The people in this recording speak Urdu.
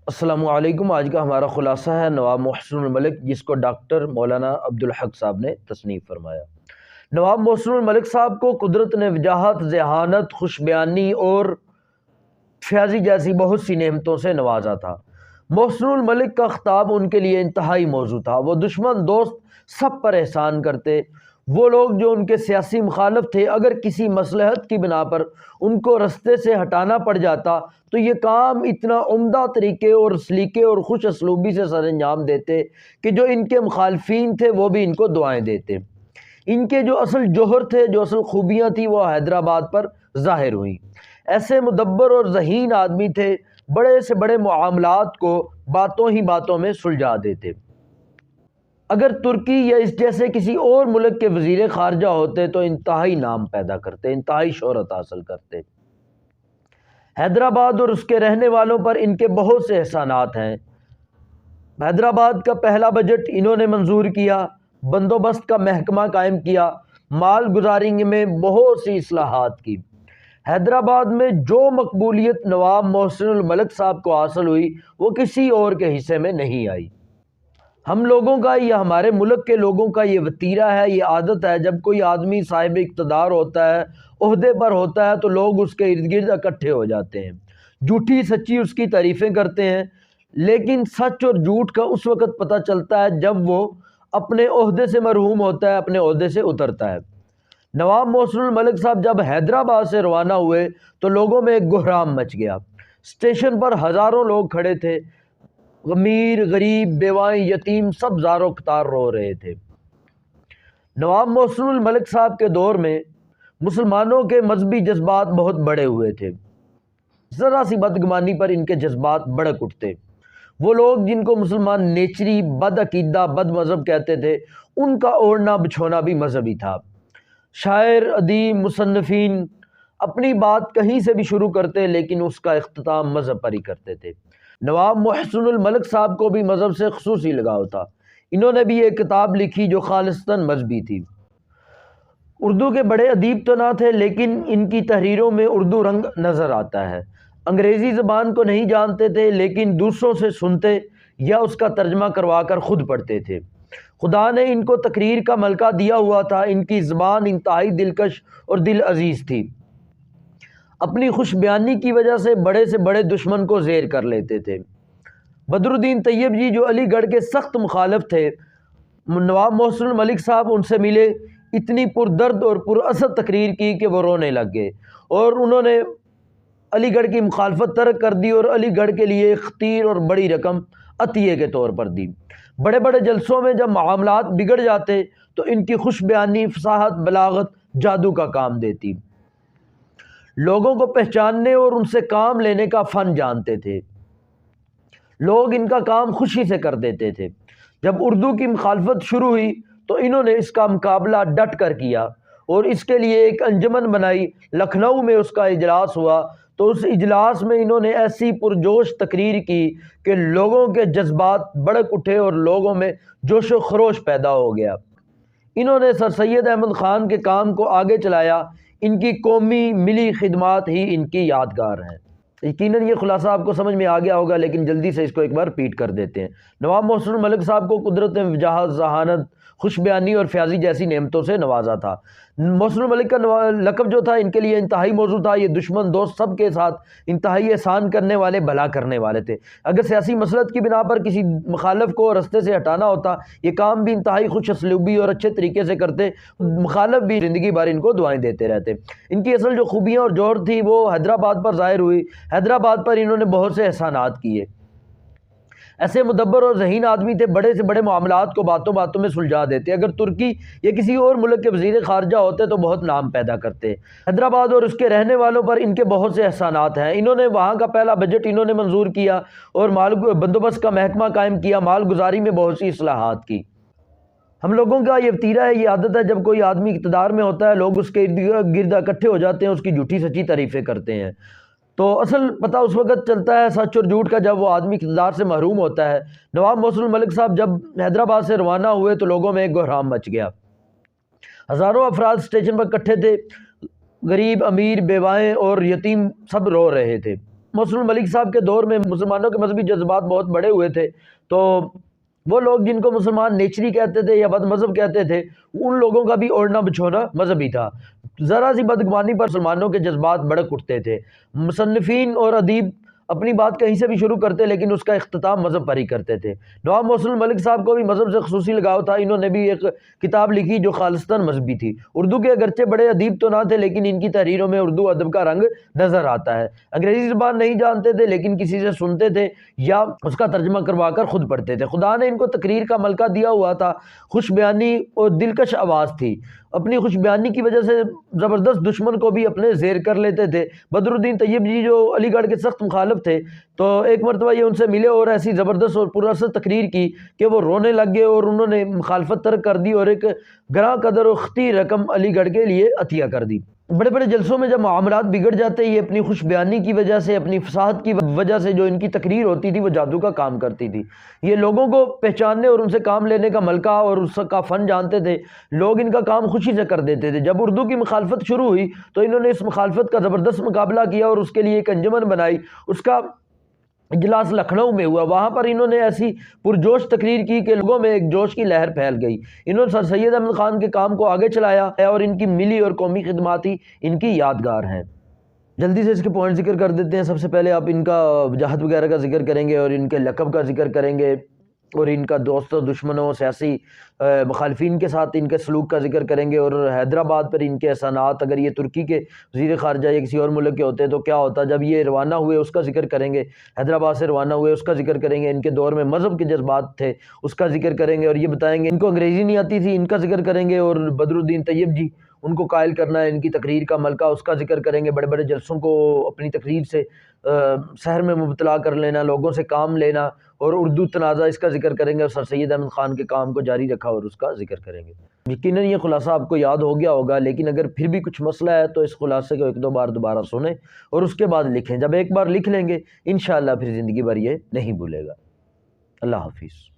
السلام علیکم۔ آج کا ہمارا خلاصہ ہے نواب محسن الملک، جس کو ڈاکٹر مولانا عبدالحق صاحب نے تصنیف فرمایا۔ نواب محسن الملک صاحب کو قدرت نے وجاہت، ذہانت، خوش بیانی اور فیاضی جیسی بہت سی نعمتوں سے نوازا تھا۔ محسن الملک کا خطاب ان کے لیے انتہائی موزوں تھا۔ وہ دشمن دوست سب پر احسان کرتے۔ وہ لوگ جو ان کے سیاسی مخالف تھے، اگر کسی مصلحت کی بنا پر ان کو رستے سے ہٹانا پڑ جاتا تو یہ کام اتنا عمدہ طریقے اور سلیقے اور خوش اسلوبی سے سر انجام دیتے کہ جو ان کے مخالفین تھے وہ بھی ان کو دعائیں دیتے۔ ان کے جو اصل جوہر تھے، جو اصل خوبیاں تھیں، وہ حیدرآباد پر ظاہر ہوئیں۔ ایسے مدبر اور ذہین آدمی تھے، بڑے سے بڑے معاملات کو باتوں ہی باتوں میں سلجھا دیتے۔ اگر ترکی یا اس جیسے کسی اور ملک کے وزیر خارجہ ہوتے تو انتہائی نام پیدا کرتے، انتہائی شہرت حاصل کرتے۔ حیدرآباد اور اس کے رہنے والوں پر ان کے بہت سے احسانات ہیں۔ حیدرآباد کا پہلا بجٹ انہوں نے منظور کیا، بندوبست کا محکمہ قائم کیا، مال گزاری میں بہت سی اصلاحات کی۔ حیدرآباد میں جو مقبولیت نواب محسن الملک صاحب کو حاصل ہوئی وہ کسی اور کے حصے میں نہیں آئی۔ ہم لوگوں کا یا ہمارے ملک کے لوگوں کا یہ وتیرہ ہے، یہ عادت ہے، جب کوئی آدمی صاحب اقتدار ہوتا ہے، عہدے پر ہوتا ہے، تو لوگ اس کے ارد گرد اکٹھے ہو جاتے ہیں، جھوٹی سچی اس کی تعریفیں کرتے ہیں۔ لیکن سچ اور جھوٹ کا اس وقت پتہ چلتا ہے جب وہ اپنے عہدے سے محروم ہوتا ہے، اپنے عہدے سے اترتا ہے۔ نواب محسن الملک صاحب جب حیدرآباد سے روانہ ہوئے تو لوگوں میں ایک گہرام مچ گیا۔ اسٹیشن پر ہزاروں لوگ کھڑے تھے، امیر، غریب، بیوائیں، یتیم، سب زار و قطار رو رہے تھے۔ نواب محسن الملک صاحب کے دور میں مسلمانوں کے مذہبی جذبات بہت بڑے ہوئے تھے۔ ذرا سی بدگمانی پر ان کے جذبات بڑک اٹھتے۔ وہ لوگ جن کو مسلمان نیچری، بد عقیدہ، بد مذہب کہتے تھے، ان کا اوڑھنا بچھونا بھی مذہبی تھا۔ شاعر، ادیب، مصنفین اپنی بات کہیں سے بھی شروع کرتے لیکن اس کا اختتام مذہب پر ہی کرتے تھے۔ نواب محسن الملک صاحب کو بھی مذہب سے خصوصی لگاؤ تھا۔ انہوں نے بھی ایک کتاب لکھی جو خالصتاً مذہبی تھی۔ اردو کے بڑے ادیب تو نہ تھے لیکن ان کی تحریروں میں اردو رنگ نظر آتا ہے۔ انگریزی زبان کو نہیں جانتے تھے لیکن دوسروں سے سنتے یا اس کا ترجمہ کروا کر خود پڑھتے تھے۔ خدا نے ان کو تقریر کا ملکہ دیا ہوا تھا۔ ان کی زبان انتہائی دلکش اور دل عزیز تھی۔ اپنی خوش بیانی کی وجہ سے بڑے سے دشمن کو زیر کر لیتے تھے۔ بدر الدین طیب جی جو علی گڑھ کے سخت مخالف تھے، نواب محسن الملک صاحب ان سے ملے، اتنی پردرد اور پراثر تقریر کی کہ وہ رونے لگ گئے اور انہوں نے علی گڑھ کی مخالفت ترک کر دی اور علی گڑھ کے لیے ایک خطیر اور بڑی رقم عطیے کے طور پر دی۔ بڑے جلسوں میں جب معاملات بگڑ جاتے تو ان کی خوش بیانی، فصاحت، بلاغت جادو کا کام دیتی۔ لوگوں کو پہچاننے اور ان سے کام لینے کا فن جانتے تھے۔ لوگ ان کا کام خوشی سے کر دیتے تھے۔ جب اردو کی مخالفت شروع ہوئی تو انہوں نے اس کا مقابلہ ڈٹ کر کیا اور اس کے لیے ایک انجمن بنائی۔ لکھنؤ میں اس کا اجلاس ہوا تو اس اجلاس میں انہوں نے ایسی پرجوش تقریر کی کہ لوگوں کے جذبات بڑک اٹھے اور لوگوں میں جوش و خروش پیدا ہو گیا۔ انہوں نے سر سید احمد خان کے کام کو آگے چلایا۔ ان کی قومی ملی خدمات ہی ان کی یادگار ہیں۔ یقیناً یہ خلاصہ آپ کو سمجھ میں آ گیا ہوگا لیکن جلدی سے اس کو ایک بار ریپیٹ کر دیتے ہیں۔ نواب محسن الملک صاحب کو قدرت نے وجاہت، ذہانت، خوش بیانی اور فیاضی جیسی نعمتوں سے نوازا تھا۔ محسن الملک کا لقب جو تھا ان کے لیے انتہائی موزوں تھا۔ یہ دشمن دوست سب کے ساتھ انتہائی احسان کرنے والے، بھلا کرنے والے تھے۔ اگر سیاسی مصلحت کی بنا پر کسی مخالف کو رستے سے ہٹانا ہوتا، یہ کام بھی انتہائی خوش اسلوبی اور اچھے طریقے سے کرتے۔ مخالف بھی زندگی بھر ان کو دعائیں دیتے رہتے۔ ان کی اصل جو خوبیاں اور جوہر تھی وہ حیدرآباد پر ظاہر ہوئی۔ حیدرآباد پر انہوں نے بہت سے احسانات کیے۔ ایسے مدبر اور ذہین آدمی تھے، بڑے سے بڑے معاملات کو باتوں باتوں میں سلجھا دیتے۔ اگر ترکی یا کسی اور ملک کے وزیر خارجہ ہوتے تو بہت نام پیدا کرتے۔ حیدرآباد اور اس کے رہنے والوں پر ان کے بہت سے احسانات ہیں۔ انہوں نے وہاں کا پہلا بجٹ انہوں نے منظور کیا اور مال بندوبست کا محکمہ قائم کیا، مال گزاری میں بہت سی اصلاحات کی۔ ہم لوگوں کا یہ وتیرہ ہے، یہ عادت ہے، جب کوئی آدمی اقتدار میں ہوتا ہے لوگ اس کے ارد گرد اکٹھے ہو جاتے ہیں، اس کی جھوٹی سچی تعریفیں کرتے ہیں۔ تو اصل پتہ اس وقت چلتا ہے سچ اور جھوٹ کا جب وہ آدمی اقتدار سے محروم ہوتا ہے۔ نواب محسن الملک صاحب جب حیدرآباد سے روانہ ہوئے تو لوگوں میں ایک گہرام مچ گیا۔ ہزاروں افراد اسٹیشن پر اکٹھے تھے، غریب، امیر، بیوائیں اور یتیم سب رو رہے تھے۔ محسن الملک صاحب کے دور میں مسلمانوں کے مذہبی جذبات بہت بڑے ہوئے تھے، تو وہ لوگ جن کو مسلمان نیچری کہتے تھے یا بد مذہب کہتے تھے، ان لوگوں کا بھی اوڑھنا بچھونا مذہبی تھا۔ ذرا سی بدگمانی پر مسلمانوں کے جذبات بڑک اٹھتے تھے۔ مصنفین اور ادیب اپنی بات کہیں سے بھی شروع کرتے لیکن اس کا اختتام مذہب پر ہی کرتے تھے۔ نواب محسن الملک صاحب کو بھی مذہب سے خصوصی لگاؤ تھا۔ انہوں نے بھی ایک کتاب لکھی جو خالصتاً مذہبی تھی۔ اردو کے اگرچہ بڑے ادیب تو نہ تھے لیکن ان کی تحریروں میں اردو ادب کا رنگ نظر آتا ہے۔ انگریزی زبان نہیں جانتے تھے لیکن کسی سے سنتے تھے یا اس کا ترجمہ کروا کر خود پڑھتے تھے۔ خدا نے ان کو تقریر کا ملکہ دیا ہوا تھا۔ خوش بیانی اور دلکش آواز تھی۔ اپنی خوش بیانی کی وجہ سے زبردست دشمن کو بھی اپنے زیر کر لیتے تھے۔ بدر الدین طیب جی جو علی گڑھ کے سخت مخالف تھے، تو ایک مرتبہ یہ ان سے ملے اور ایسی زبردست اور پر اثر تقریر کی کہ وہ رونے لگ گئے اور انہوں نے مخالفت ترک کر دی اور ایک گراں قدر اختی رقم علی گڑھ کے لیے عطیہ کر دی۔ بڑے بڑے جلسوں میں جب معاملات بگڑ جاتے، یہ اپنی خوش بیانی کی وجہ سے، اپنی فصاحت کی وجہ سے جو ان کی تقریر ہوتی تھی وہ جادو کا کام کرتی تھی۔ یہ لوگوں کو پہچاننے اور ان سے کام لینے کا ملکہ اور اس کا فن جانتے تھے۔ لوگ ان کا کام خوشی سے کر دیتے تھے۔ جب اردو کی مخالفت شروع ہوئی تو انہوں نے اس مخالفت کا زبردست مقابلہ کیا اور اس کے لیے ایک انجمن بنائی۔ اس کا اجلاس لکھنؤ میں ہوا۔ وہاں پر انہوں نے ایسی پرجوش تقریر کی کہ لوگوں میں ایک جوش کی لہر پھیل گئی۔ انہوں نے سر سید احمد خان کے کام کو آگے چلایا اور ان کی ملی اور قومی خدمات ہی ان کی یادگار ہیں۔ جلدی سے اس کے پوائنٹ ذکر کر دیتے ہیں۔ سب سے پہلے آپ ان کا وجاہت وغیرہ کا ذکر کریں گے اور ان کے لقب کا ذکر کریں گے اور ان کا دوستوں، دشمنوں، سیاسی مخالفین کے ساتھ ان کے سلوک کا ذکر کریں گے اور حیدرآباد پر ان کے احسانات، اگر یہ ترکی کے وزیر خارجہ یا کسی اور ملک کے ہوتے تو کیا ہوتا، جب یہ روانہ ہوئے اس کا ذکر کریں گے، حیدرآباد سے روانہ ہوئے اس کا ذکر کریں گے، ان کے دور میں مذہب کے جذبات تھے اس کا ذکر کریں گے اور یہ بتائیں گے ان کو انگریزی نہیں آتی تھی ان کا ذکر کریں گے، اور بدر الدین طیب جی ان کو قائل کرنا ہے ان کی تقریر کا ملکہ اس کا ذکر کریں گے۔ بڑے بڑے جلسوں کو اپنی تقریر سے سحر میں مبتلا کر لینا، لوگوں سے کام لینا اور اردو تنازع اس کا ذکر کریں گے اور سر سید احمد خان کے کام کو جاری رکھا اور اس کا ذکر کریں گے۔ یقیناً یہ خلاصہ آپ کو یاد ہو گیا ہوگا، لیکن اگر پھر بھی کچھ مسئلہ ہے تو اس خلاصے کو ایک دو بار دوبارہ سنیں اور اس کے بعد لکھیں۔ جب ایک بار لکھ لیں گے انشاءاللہ پھر زندگی بھر یہ نہیں بھولے گا۔ اللہ حافظ۔